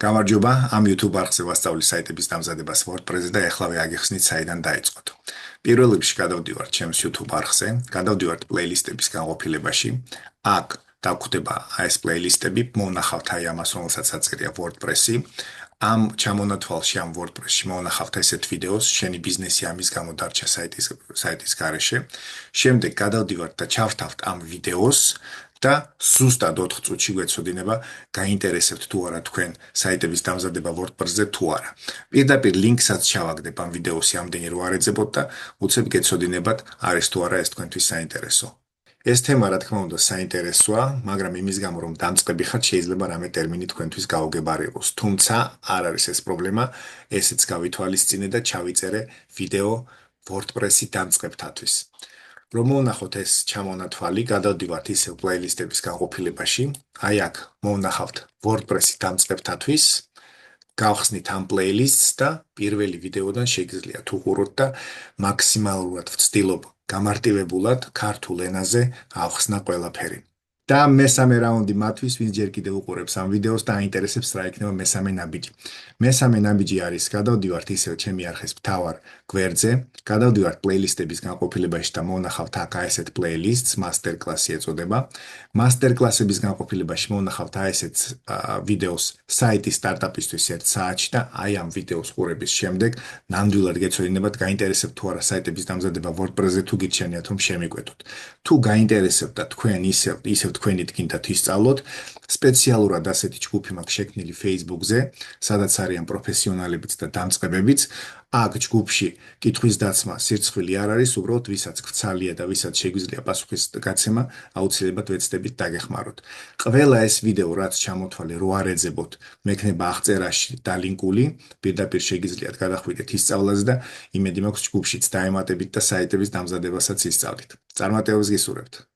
გამარჯობა, ამ YouTube არხზე ვასწავლი საიტების დამზადებას WordPress-ზე და ეხლავე აგიხსნით საიდან დაიწყოთ. პირველ რიგში გადავდივართ ჩემს YouTube არხზე, გადავდივართ პლეილისტების განყოფილებაში. აქ დაგვხვდება ეს პლეილისტები, მოვნახავთ აი ამას, რომელსაც აწერია WordPress-ი. ამ ჩამონათვალში ამ WordPress-ში მოვნახავთ ესეთ ვიდეოს, შენი ბიზნესი ამის გამო დარჩა საიტის გარეშე. შემდეგ გადავდივართ და ჩავრთავთ ამ ვიდეოს. და ზუსტად 4 წუთში გვეცოდინება, გაინტერესებთ თუ არა თქვენ საიტების დამზადება WordPress-ზე თუ არა. პირდაპირ ლინკსაც ჩავაგდებ ამ ვიდეოსი ამდენი რო არ ეძებოთ და უცებ გეცოდინებათ, არის თუ არა ეს თქვენთვის საინტერესო. ეს თემა რა თქმა უნდა საინტერესოა, მაგრამ იმის გამო რომ დამწყები ხართ, შეიძლება რამე ტერმინი თქვენთვის გაუგებარი იყოს. თუმცა არ არის ეს პრობლემა, ესეც გავითვალისწინე და ჩავიწერე ვიდეო WordPress-ი დამწყებთათვის. რომ მოვნახოთ ეს ჩამონათვალი, გადავდივართ ისევ პლეილისტების განყოფილებაში. აი აქ მოვნახავთ WordPress-ი დამწყებთათვის, გავხსნით ამ პლეილისტს და პირველი ვიდეოდან შეგიძლიათ უყუროთ და მაქსიმალურად ვცდილობ გამარტივებულად ქართულ ენაზე ავხსნა ყველაფერი. და მესამე რაუნდი მათვის, ვინც ჯერ კიდევ უყურებს ამ ვიდეოს და აინტერესებს რა იქნება მესამე ნაბიჯი. მესამე ნაბიჯი არის გადავდივართ ისევ ჩემი არხის მთავარ გვერდზე, გადავდივართ პლეილისტების განყოფილებაში და მოვნახავთ აქ ესეთ პლეილისტს, master class-ი ეწოდება. master class-ების განყოფილებაში მოვნახავთ ესეთ ვიდეოს საიტის სტარტაპისთვის 1 საათში და აი ამ ვიდეოს ყურების შემდეგ ნამდვილად გეცოდინებათ, გაინტერესებთ თუ არა საიტების დამზადება WordPress-ზე თუ გირჩენიათ რომ შემიკვეთოთ. თუ გაინტერესებთ და თქვენ ისევ თქვენი თქინდათ ისწავლოთ, სპეციალურად ასეთი ჯგუფი მაქვს შექმნილი Facebook-ზე, სადაც არიან პროფესიონალებიც და დამწყებებიც. აქ ჯგუფში კითხვის დაცმა სირცხვილი არ არის, უბრალოდ ვისაც გცალია და ვისაც შეგვიძლია პასუხის გაცემა, აუცილებლად ვეცდებით დაგეხმაროთ. ყველა ეს ვიდეო, რაც ჩამოთვალე, რო არ ეძებოთ, მექნება აღწერაში დალინკული, პირდაპირ შეგიძლიათ გადახვიდეთ ისწავლაზე და იმედი მაქვს ჯგუფშიც დაემატებით და საიტების დამზადებასაც ისწავლით. წარმატებებს გისურვებთ.